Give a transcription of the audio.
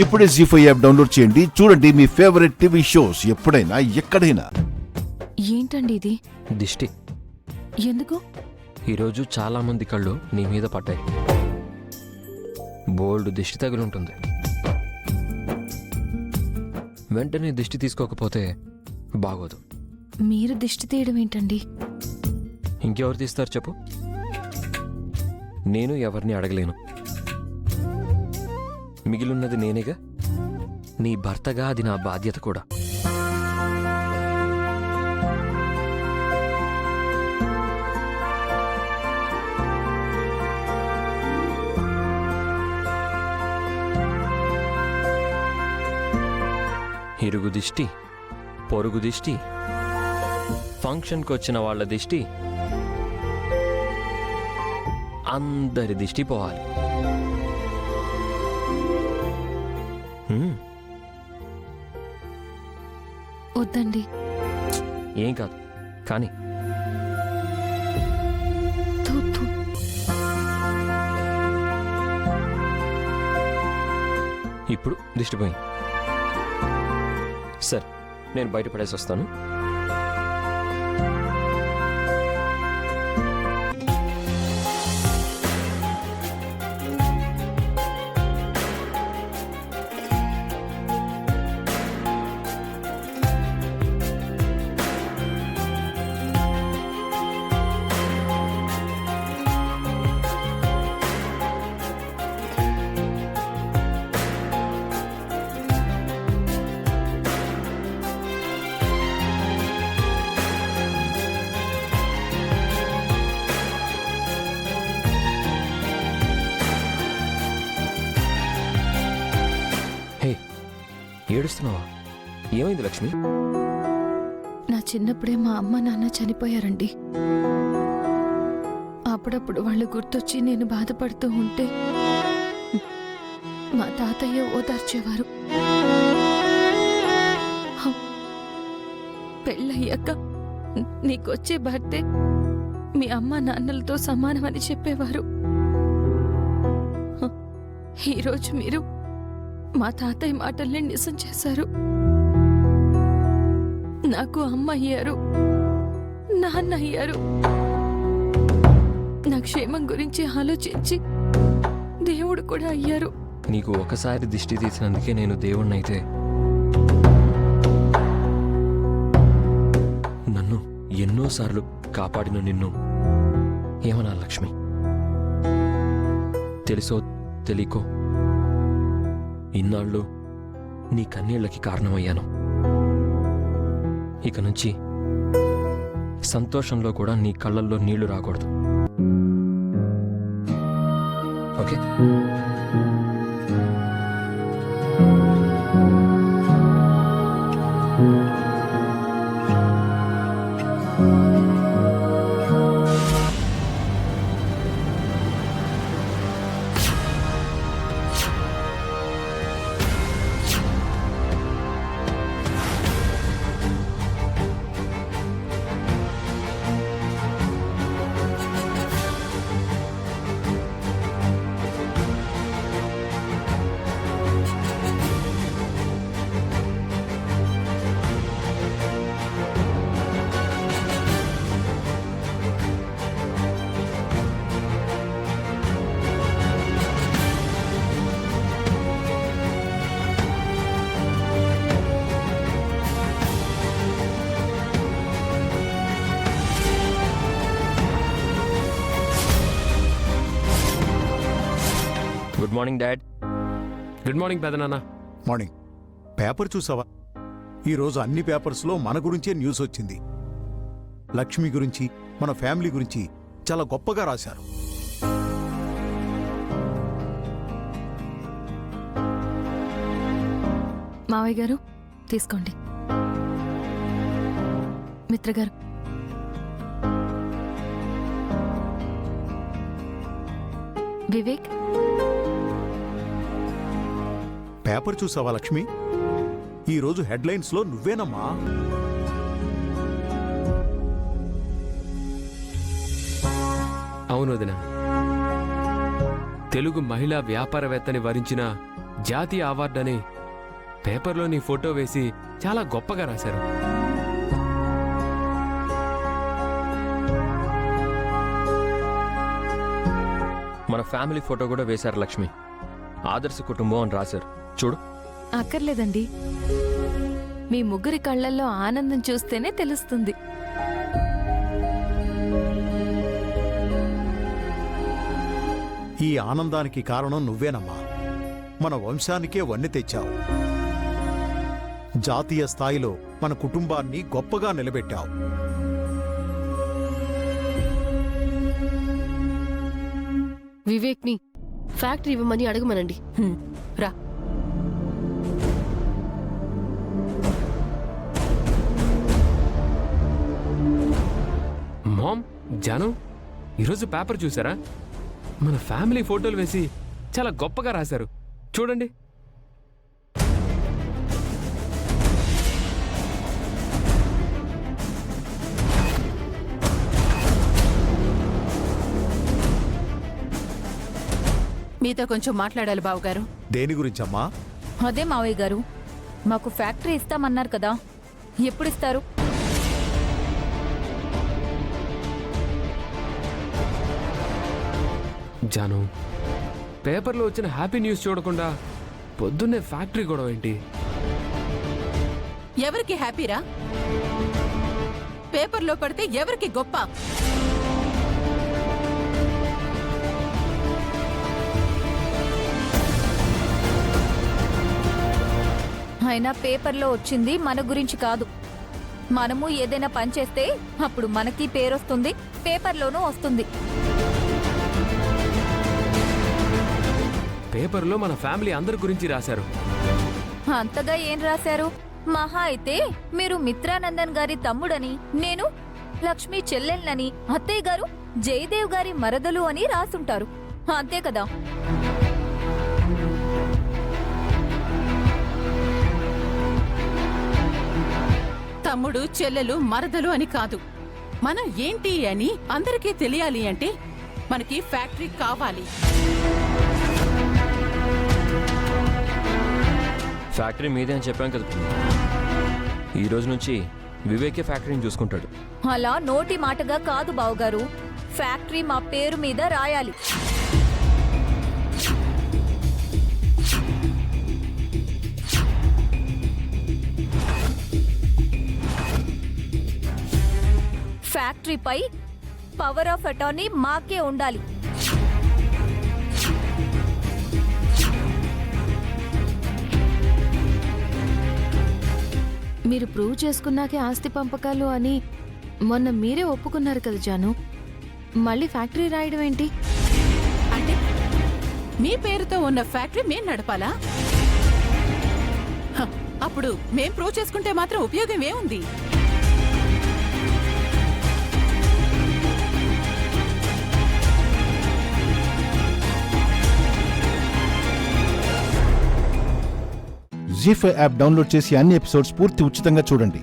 ఇప్పుడే జీ5 app download చేయండి. చూడండి మీ ఫేవరెట్ టీవీ షోస్ ఎప్పుడైనా ఎక్కడైనా. ఏంటండి ఇది? దిష్టి. ఎందుకు? ఈరోజు చాలా మంది కళ్ళు నీ మీద పడ్డాయి. బోల్డ్ దిష్టి తగులుంటుంది. వెంటనే దిష్టి తీసుకోకపోతే బాగోదు. మీరు దిష్టి తీయడం ఏంటండి? ఇంకెవరు తీస్తారు చెప్పు? నేను ఎవరిని అడగలేను. మిగిలిన్నది నేనేగా. నీ భర్తగా అది నా బాధ్యత కూడా. ఇరుగు దిష్టి, పొరుగు దిష్టి, ఫంక్షన్కి వచ్చిన వాళ్ళ దిష్టి, అందరి దిష్టి పోవాలి. వద్దండి. ఏం కాదు కానీ థూ, థూ. ఇప్పుడు దిష్టిపోయింది. సరే, నేను బయట పడేసి వస్తాను. ఏడుస్తున్నావా? ఏమైంది లక్ష్మి? నా చిన్నప్పుడే మా అమ్మ నాన్న చనిపోయారండి. అప్పుడప్పుడు వాళ్ళు గుర్తొచ్చి నేను బాధపడుతూ ఉంటే మా తాతయ్య ఓదార్చేవారు. పెళ్ళయ్యాక నీకొచ్చే భర్తే మీ అమ్మ నాన్నలతో సమానమని చెప్పేవారు. ఈరోజు మీరు మా తాతయ్య మాటల్ని నిజం చేశారు. నాకు అమ్మ అయ్యారు, నాన్న అయ్యారు. నా క్షేమం గురించి ఆలోచించి దేవుడు కూడా అయ్యారు. నీకు ఒకసారి దిష్టి తీసినందుకే నేను దేవుణ్ణైతే నన్ను ఎన్నోసార్లు కాపాడిన నిన్ను ఏమన్నా లక్ష్మి? తెలుసో తెలియకో ఇన్నాళ్ళు నీ కన్నీళ్లకి కారణమయ్యాను. ఇక నుంచి సంతోషంలో కూడా నీ కళ్ళల్లో నీళ్లు రాకూడదు. Okay? Good morning dad. Good morning పెదనాన్న. మార్నింగ్. పేపర్ చూసావా? ఈరోజు అన్ని పేపర్స్లో మన గురించే న్యూస్ వచ్చింది. లక్ష్మి గురించి, మన ఫ్యామిలీ గురించి చాలా గొప్పగా రాశారు. మావయ్య గారు తీసుకోండి. మిత్ర గారు వివేక్. పేపర్ చూసావా లక్ష్మి? ఈరోజు హెడ్లైన్స్లో నువ్వేనమ్మా. అవును వదినా. తెలుగు మహిళా వ్యాపారవేత్తని వరించిన జాతీయ అవార్డు అని పేపర్లో నీ ఫోటో వేసి చాలా గొప్పగా రాశారు. మన ఫ్యామిలీ ఫోటో కూడా వేశారు లక్ష్మి. ఆదర్శ కుటుంబం అని రాశారు చూడు. అక్కర్లేదండి, మీ ముగ్గురి కళ్ళల్లో ఆనందం చూస్తేనే తెలుస్తుంది. ఈ ఆనందానికి కారణం నువ్వేనమ్మా. మన వంశానికే వన్నె తెచ్చావు. జాతీయ స్థాయిలో మన కుటుంబాన్ని గొప్పగా నిలబెట్టావు. వివేక్ని ఫ్యాక్టరీ ఇవ్వమని అడగమనండి. రా. మామ్, జాను, ఈరోజు పేపర్ చూసారా? మన ఫ్యామిలీ ఫోటోలు వేసి చాలా గొప్పగా రాశారు చూడండి. మీతో కొంచెం మాట్లాడాలి బావగారు. దేని గురించమ్మా? అదే మావయ్య గారు, మాకు ఫ్యాక్టరీ ఇస్తామన్నారు కదా, ఎప్పుడిస్తారు? జాను, పేపర్లో వచ్చిన హ్యాపీ న్యూస్ చూడకుండా పొద్దున్నే ఫ్యాక్టరీ గొడవ ఏంటి? ఎవరికి హ్యాపీరా? పేపర్లో పడితే ఎవరికి గొప్ప? అయినా పేపర్లో వచ్చింది మన గురించి కాదు. మనము ఏదైనా పని చేస్తే అప్పుడు మనకి పేరొస్తుంది, పేపర్లోనూ వస్తుంది. పేపర్లో మన ఫ్యామిలీ అందరి గురించి రాశారు. అంతగా ఏం రాశారు? మహా అయితే మీరు మిత్రానందన్ గారి తమ్ముడని, నేను లక్ష్మి చెల్లెల్నని, అత్తయ్య గారు జయదేవ్ గారి మరదలు అని రాసుంటారు. అంతే కదా. తమ్ముడు చెల్లెలు మరదలు అని కాదు, మనం ఏంటి అని అందరికీ తెలియాలి అంటే మనకి ఫ్యాక్టరీ కావాలి. ఫ్యాక్టరీ మీదే అని చెప్పాం కదా. ఈ రోజు నుంచి వివేకే ఫ్యాక్టరీని చూసుకుంటాడు. అలా నోటి మాటగా కాదు బావుగారు, ఫ్యాక్టరీ మా పేరు మీద రాయాలి. ఫ్యాక్టరీపై పవర్ ఆఫ్ అటార్నీ మాకే ఉండాలి. మీరు ప్రూవ్ చేసుకున్నాకే ఆస్తి పంపకాలు అని మొన్న మీరే ఒప్పుకున్నారు కదా జాను, మళ్ళీ ఫ్యాక్టరీ రాయడం ఏంటి? అంటే మీ పేరుతో ఉన్న ఫ్యాక్టరీ మేం నడపాలా? హ, అప్పుడు మేం ప్రూవ్ చేసుకుంటే మాత్రం ఉపయోగం ఏముంది? జీ5 యాప్ డౌన్లోడ్ చేసి అన్ని ఎపిసోడ్స్ పూర్తి ఉచితంగా చూడండి.